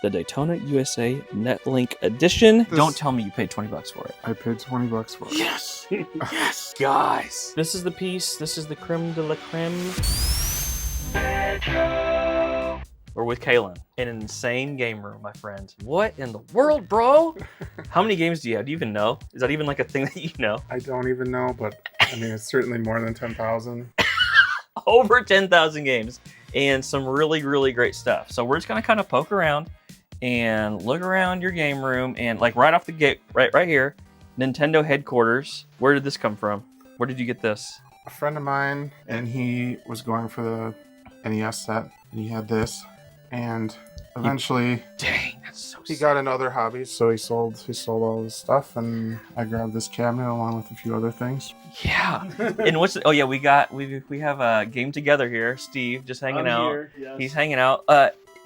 the Daytona USA Netlink Edition. Don't tell me you paid $20 for it. I paid $20 for it. Yes! Yes! Guys! This is the piece. This is the creme de la creme. We're with Kalen in an insane game room, my friend. What in the world, bro? How many games do you have? Do you even know? Is that even like a thing that you know? I don't even know, but I mean, it's certainly more than 10,000. Over 10,000 games and some really, really great stuff. So we're just gonna kind of poke around and look around your game room, and like right off the gate, right here, Nintendo headquarters. Where did this come from? Where did you get this? A friend of mine, and he was going for the NES set, and he had this, and eventually Dang, that's so he sick. got into other hobbies, so he sold all his stuff, and I grabbed this cabinet along with a few other things. Yeah. And what's oh yeah, we have a game together here. Steve just hanging out. Here, yes. He's hanging out.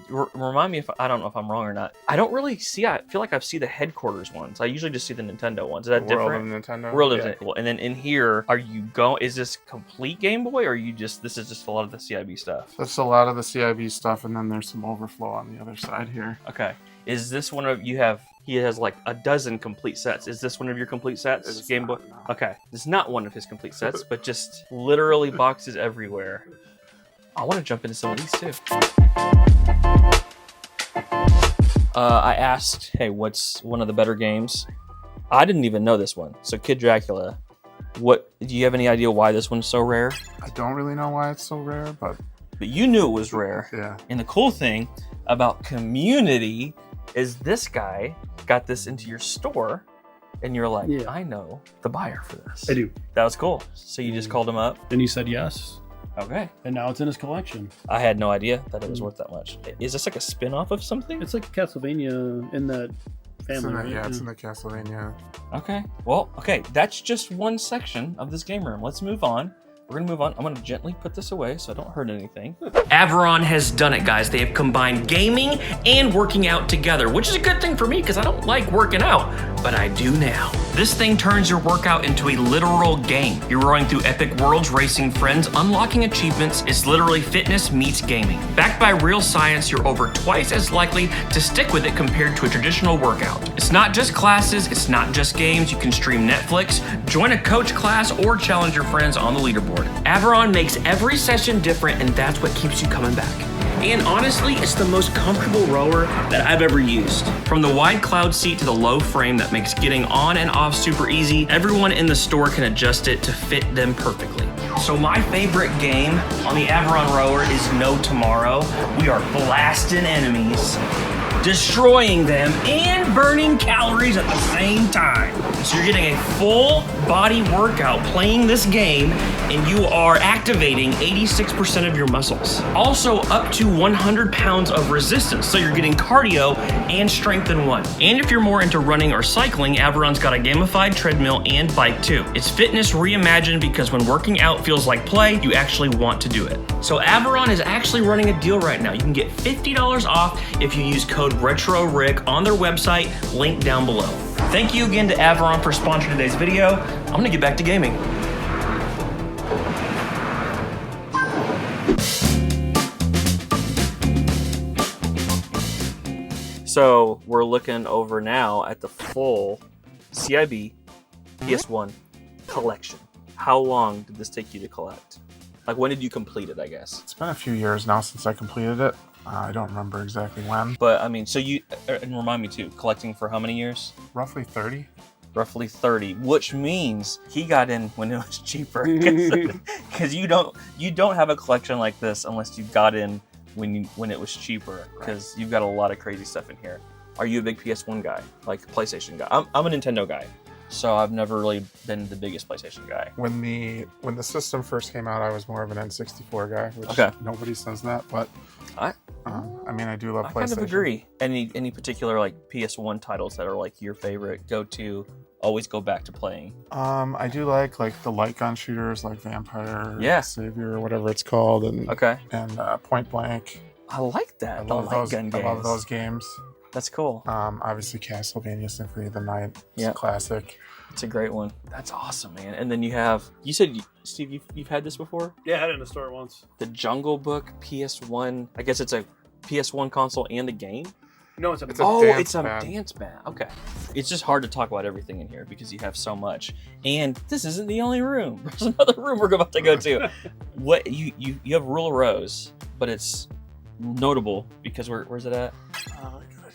Remind me if I don't know if I'm wrong or not. I don't really see. I feel like I've seen the headquarters ones. I usually just see the Nintendo ones. Is that different? World of Nintendo. World of Yeah. Nintendo. And then in here, are you going? Is this complete Game Boy, or are you just? This is just a lot of the CIB stuff. That's a lot of the CIB stuff, and then there's some overflow on the other side here. Okay. Is this one of you have? He has like a dozen complete sets. Is this one of your complete sets? It's Game Boy. not, no. Okay. It's not one of his complete sets, but just literally boxes everywhere. I want to jump into some of these too. I asked, hey, what's one of the better games? I didn't even know this one. So Kid Dracula, do you have any idea why this one's so rare? I don't really know why it's so rare, but you knew it was rare. yeah. And the cool thing about Community is this guy got this into your store and you're like, Yeah. I know the buyer for this. I do. That was cool. So you just called him up? And he said yes. Okay. And now it's in his collection. I had no idea that it was worth that much. Is this like a spin-off of something? It's like Castlevania in that family. right? It's in the Castlevania. Okay. Well, okay. That's just one section of this game room. Let's move on. We're gonna move on. I'm gonna gently put this away so I don't hurt anything. Averon has done it, guys. They have combined gaming and working out together, which is a good thing for me because I don't like working out, but I do now. This thing turns your workout into a literal game. You're rowing through epic worlds, racing friends, unlocking achievements. It's literally fitness meets gaming. Backed by real science, you're over twice as likely to stick with it compared to a traditional workout. It's not just classes, it's not just games. You can stream Netflix, join a coach class, or challenge your friends on the leaderboard. Averon makes every session different, and that's what keeps you coming back. And honestly, it's the most comfortable rower that I've ever used. From the wide cloud seat to the low frame that makes getting on and off super easy, everyone in the store can adjust it to fit them perfectly. So my favorite game on the Averon rower is No Tomorrow. We are blasting enemies, destroying them, and burning calories at the same time. So you're getting a full body workout playing this game, and you are activating 86% of your muscles. Also up to 100 pounds of resistance, so you're getting cardio and strength in one. And if you're more into running or cycling, Averon's got a gamified treadmill and bike too. It's fitness reimagined because when working out feels like play, you actually want to do it. So Averon is actually running a deal right now. You can get $50 off if you use code RetroRick on their website, link down below. Thank you again to Averon for sponsoring today's video. I'm gonna get back to gaming. So we're looking over now at the full CIB PS1 collection. How long did this take you to collect? Like, when did you complete it, I guess? It's been a few years now since I completed it. I don't remember exactly when. But, I mean, so you, and remind me too, collecting for how many years? Roughly 30. Roughly 30, which means he got in when it was cheaper. Because you don't have a collection like this unless you got in when it was cheaper, because you've got a lot of crazy stuff in here. Are you a big PS1 guy, like a PlayStation guy? I'm a Nintendo guy, so I've never really been the biggest PlayStation guy. When the system first came out, I was more of an N64 guy, which Okay. Nobody says that, but I mean, I do love I PlayStation. kind of agree. Any particular like PS1 titles that are like your favorite, go-to, always go back to playing? I do like the light gun shooters, like Vampire, Yeah. Savior, or whatever it's called, and Okay. Point Blank. I like that. I the love light those. gun I games. love those games. That's cool. Obviously Castlevania Symphony of the Night. It's Yeah. a classic. It's a great one. That's awesome, man. And then you said, Steve, you've had this before? Yeah, I had it in the store once. The Jungle Book PS1. I guess it's a PS1 console and a game. No, it's a dance it's a pad. dance band. Okay. It's just hard to talk about everything in here because you have so much. And this isn't the only room. There's another room we're about to go to. What you have Rule of Rose, but it's notable because where's it at?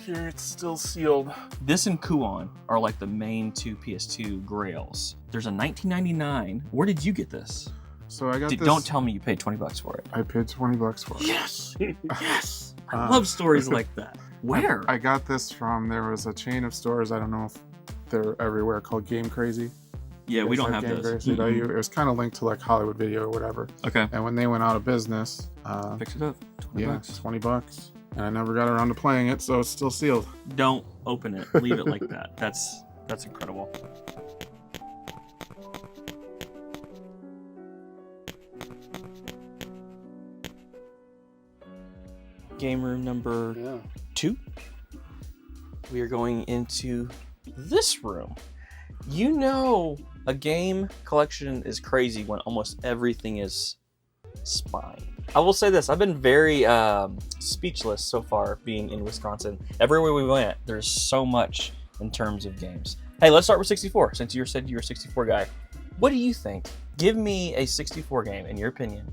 Here it's still sealed. This and Kuon are like the main two PS2 grails. There's a 1999. Where did you get this? So I got this. Don't tell me you paid $20 for it. I paid $20 for it. Yes. Yes. I love stories like that. Where? I got this from, there was a chain of stores, I don't know if they're everywhere, called Game Crazy. Yeah, we don't have Game those. Crazy. It was kind of linked to like Hollywood Video or whatever. Okay. And when they went out of business, Picked it up. $20. $20. And I never got around to playing it, so it's still sealed. Don't open it. Leave it like that. That's incredible. Game room number 2. We are going into this room. You know, a game collection is crazy when almost everything is spine. I will say this, I've been very speechless so far being in Wisconsin. Everywhere we went, there's so much in terms of games. Hey, let's start with 64, since you said you're a 64 guy. What do you think? Give me a 64 game, in your opinion,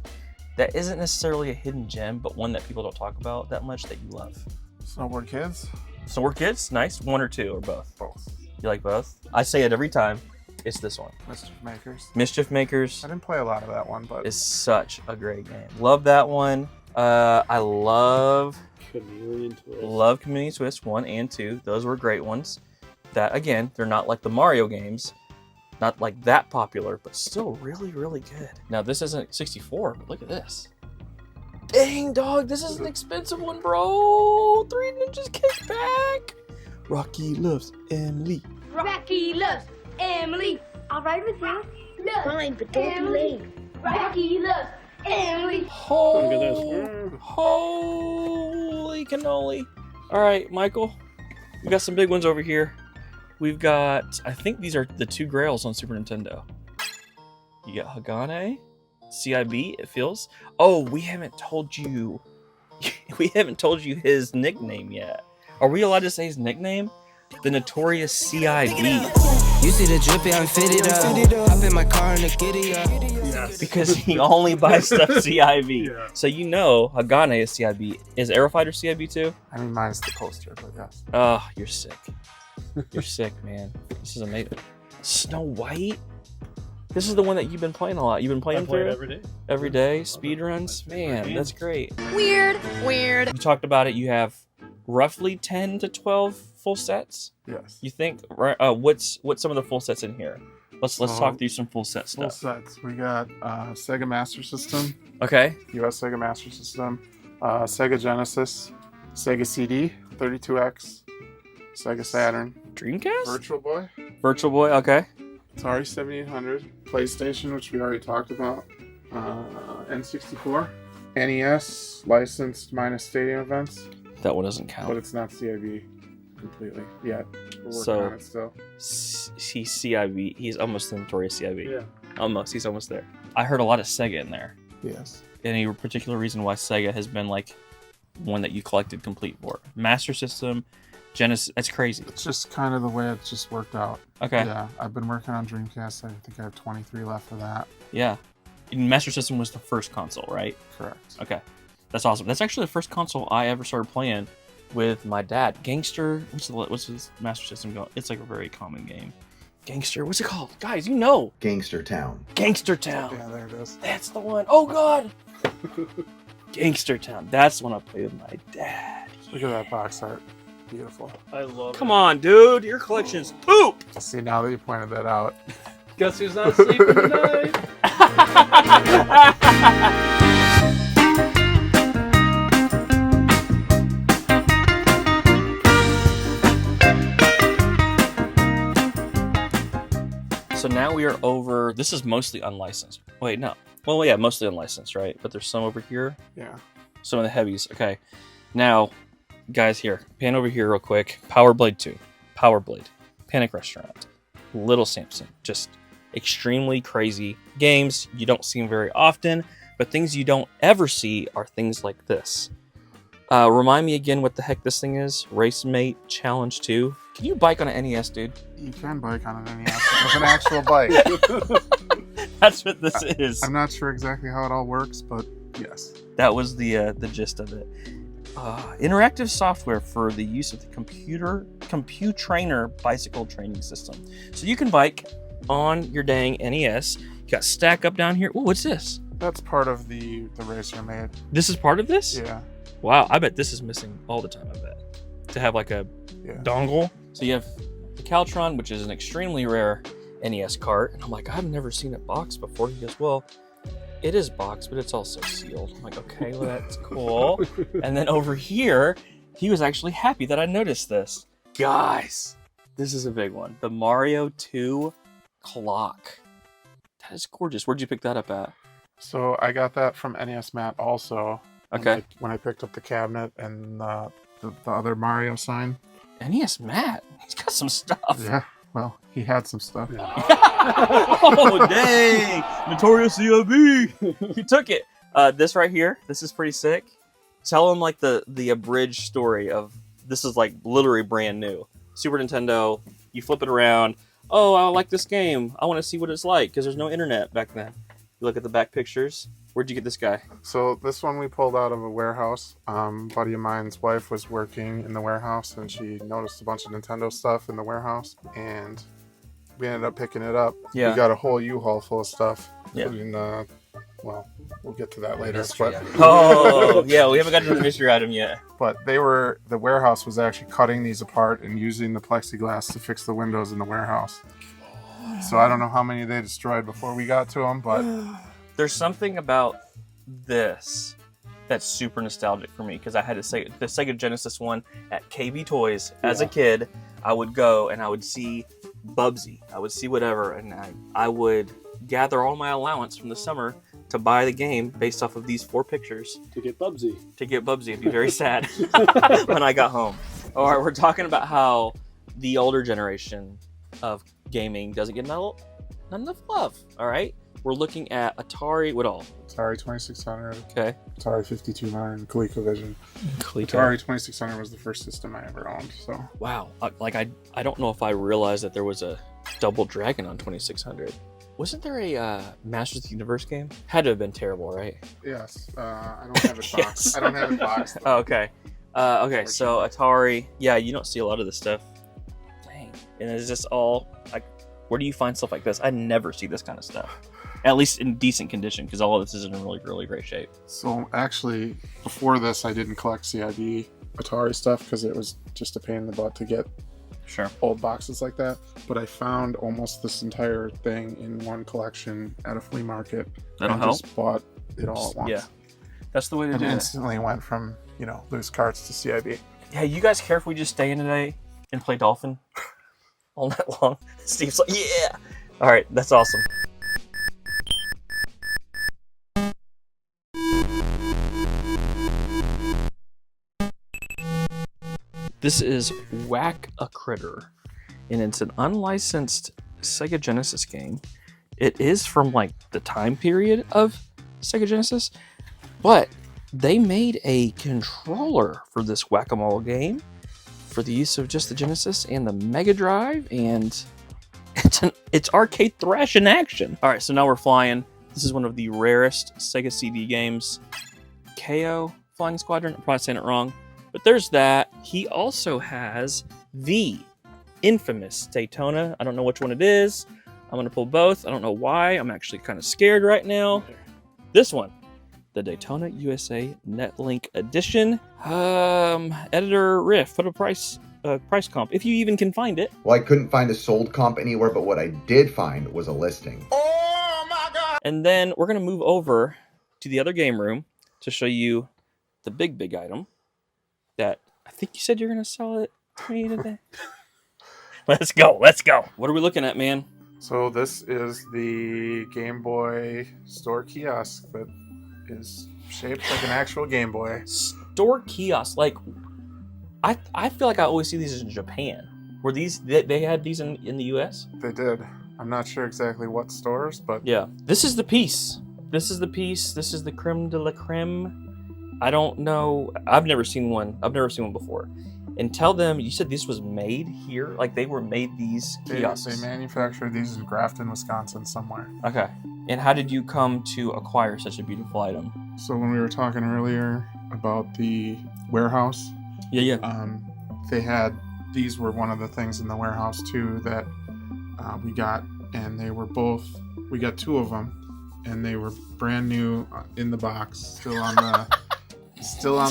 that isn't necessarily a hidden gem, but one that people don't talk about that much that you love. Snowboard Kids? Snowboard Kids? Nice. 1 or 2 or both? Both. You like both? I say it every time. It's this one. Mischief Makers. Mischief Makers I didn't play a lot of that one, but is such a great game. Love that one. I love Chameleon Twist 1 and 2. Those were great ones. That, again, they're not like the Mario games. Not like that popular, but still really, really good. Now, this isn't 64, but look at this. Dang, dog, this is an expensive one, bro. 3 Ninjas Kick Back. Rocky loves Emily. Rocky loves Emily. I'll ride with you. Fine, but don't be late. Rocky loves Emily. Holy cannoli. All right, Michael, we got some big ones over here. We've got, I think these are the 2 grails on Super Nintendo. You got Hagane, CIB, it feels. Oh, we haven't told you his nickname yet. Are we allowed to say his nickname? The notorious CIB. You see the drippy, I'm fitted up. Hop in my car and the giddy up. Yes. Because he only buys stuff CIB. Yeah. So you know Hagane is CIB. Is Aerofighter CIB too? I mean, minus the poster, but yes. Oh, you're sick. You're sick, man. This is amazing. Snow White? This is the one that you've been playing a lot. You've been playing I play through it every day. every day? Speed runs? Man, that's great. Weird. You talked about it. You have roughly 10 to 12 full sets. Yes. You think? What's some of the full sets in here? Let's So, talk through some full set Full stuff. sets. We got Sega Master System, Okay. US Sega Master System, Sega Genesis, Sega CD, 32X, Sega Saturn, Dreamcast? Virtual Boy, Virtual Boy. Okay. Atari 7800, PlayStation, which we already talked about, N64, NES, licensed minus stadium events, That one doesn't but count. it's not CIB completely yet. We're working So- on it still. He's CIB. He's almost the notorious CIB. Yeah. Almost. He's almost there. I heard a lot of Sega in there. Yes. Any particular reason why Sega has been like one that you collected complete for? Master System, Genesis. That's crazy. It's just kind of the way it just worked out. Okay. Yeah, I've been working on Dreamcast. I think I have 23 left for that. Yeah. Master System was the first console, right? Correct. Okay. That's awesome. That's actually the first console I ever started playing with my dad. Gangster. What's his Master System going? It's like a very common game. Gangster. What's it called? Guys, you know. Gangster Town. Gangster Town. Yeah, there it is. That's the one. Oh, God. Gangster Town. That's the one I played with my dad. Look at that box art. Beautiful. I love Come on, dude. Your collection's poop. See, now that you pointed that out. Guess who's not sleeping tonight? So now we are over. This is mostly unlicensed. Wait, no. Well, yeah, mostly unlicensed, right? But there's some over here. Yeah. Some of the heavies. Okay. Now, guys, here. Pan over here real quick. Power Blade 2. Power Blade. Panic Restaurant. Little Samson. Just extremely crazy games. You don't see them very often, but things you don't ever see are things like this. Remind me again what the heck this thing is. Race Mate Challenge 2. Can you bike on an NES, dude? You can bike on an NES with an actual bike. That's what this is. I'm not sure exactly how it all works, but yes. That was the gist of it. Interactive software for the use of the Computrainer bicycle training system. So you can bike on your dang NES. You got Stack Up down here. Ooh, what's this? That's part of the racer made. This is part of this? Yeah. Wow, I bet this is missing all the time, I bet. To have like a dongle. So you have the Caltron, which is an extremely rare NES cart. And I'm like, I've never seen it boxed before. He goes, well, it is boxed, but it's also sealed. I'm like, okay, well, that's cool. And then over here, he was actually happy that I noticed this. Guys, this is a big one. The Mario 2 clock. That is gorgeous. Where'd you pick that up at? So I got that from NES Matt also. Okay. When I picked up the cabinet and the other Mario sign. NES Matt. He's got some stuff. Yeah. Well, he had some stuff. Oh, dang. Notorious CLB. He took it. This right here, this is pretty sick. Tell him like the abridged story of this is like literally brand new. Super Nintendo, you flip it around. Oh, I like this game. I want to see what it's like because there's no internet back then. You look at the back pictures. Where'd you get this guy? So this one we pulled out of a warehouse. Buddy of mine's wife was working in the warehouse and she noticed a bunch of Nintendo stuff in the warehouse and we ended up picking it up. Yeah. We got a whole U-Haul full of stuff. Yeah. Including, well, we'll get to that later. But, Oh, yeah, we haven't gotten to the mystery item yet. but the warehouse was actually cutting these apart and using the plexiglass to fix the windows in the warehouse. So I don't know how many they destroyed before we got to them, but... There's something about this that's super nostalgic for me because I had the Sega Genesis one at KB Toys as a kid. I would go and I would see Bubsy. I would see whatever, and I would gather all my allowance from the summer to buy the game based off of these 4 pictures. To get Bubsy. It'd be very sad when I got home. All right, we're talking about how the older generation of gaming doesn't get not enough love. All right. We're looking at Atari, what all? Atari 2600, Okay. Atari 5200, and ColecoVision. Atari 2600 was the first system I ever owned, so... Wow. I don't know if I realized that there was a Double Dragon on 2600. Wasn't there a Masters of the Universe game? Had to have been terrible, right? Yes. I don't have it boxed. Yes. I don't have it boxed. Oh, okay. Okay, so Atari. Yeah, you don't see a lot of this stuff. Dang. And it's just all... like, where do you find stuff like this? I never see this kind of stuff. At least in decent condition, because all of this is in really, really great shape. So actually, before this, I didn't collect CIB Atari stuff because it was just a pain in the butt to get old boxes like that. But I found almost this entire thing in one collection at a flea market. That'll and help. Just bought it all at once. Yeah, that's the way to and do it. instantly went from loose carts to CIB. Yeah, you guys care if we just stay in today and play Dolphin all night long? Steve's like, yeah. All right, that's awesome. This is Whack a Critter, and it's an unlicensed Sega Genesis game. It is from like the time period of Sega Genesis, but they made a controller for this whack-a-mole game for the use of just the Genesis and the Mega Drive, and it's arcade thrash in action. All right, so now we're flying. This is one of the rarest Sega CD games. KO Flying Squadron, I'm probably saying it wrong. But there's that. He also has the infamous Daytona. I don't know which one it is. I'm going to pull both. I don't know why. I'm actually kind of scared right now. This one. The Daytona USA Netlink Edition. Editor Riff. Put a price comp, if you even can find it. Well, I couldn't find a sold comp anywhere, but what I did find was a listing. Oh my god! And then we're going to move over to the other game room to show you the big item that I think you said you're going to sell it to me today. Let's go. What are we looking at, man? So this is the Game Boy store kiosk that is shaped like an actual Game Boy. Store kiosk, like I feel like I always see these in Japan. Were these they had these in the US? They did. I'm not sure exactly what stores, but yeah. This is the piece. This is the creme de la creme. I don't know. I've never seen one. I've never seen one before. And tell them, you said this was made here? Like they were made these kiosks? They manufactured these in Grafton, Wisconsin somewhere. Okay. And how did you come to acquire such a beautiful item? So when we were talking earlier about the warehouse, they had, these were one of the things in the warehouse too that we got, and they were both, we got 2 of them, and they were brand new in the box, still on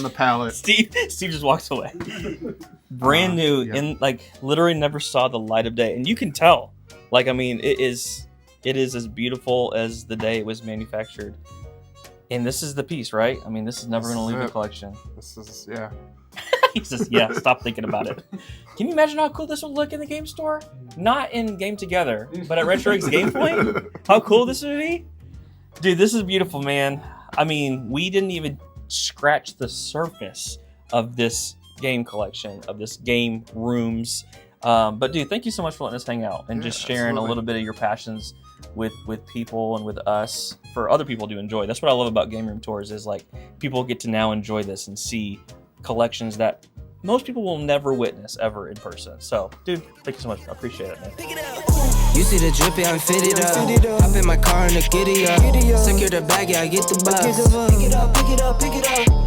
the pallet. Steve just walks away. Brand new, and like literally never saw the light of day. And you can tell, like, I mean, it is as beautiful as the day it was manufactured. And this is the piece, right? I mean, this is never going to leave the collection. This is, yeah. He says, yeah, stop thinking about it. Can you imagine how cool this would look in the game store? Not in Game Together, but at RetroX Game Point? How cool this would be? Dude, this is beautiful, man. I mean, we didn't even scratch the surface of this game collection, of this game rooms. But dude, thank you so much for letting us hang out and just sharing a little bit of your passions with people and with us for other people to enjoy. That's what I love about game room tours, is like people get to now enjoy this and see collections that most people will never witness ever in person. So dude, thank you so much. I appreciate it, man. You see the drippy, I'm fitted up. Hop in my car and the giddy up. Secure the bag, yeah, I get the bus. Pick it up, pick it up, pick it up.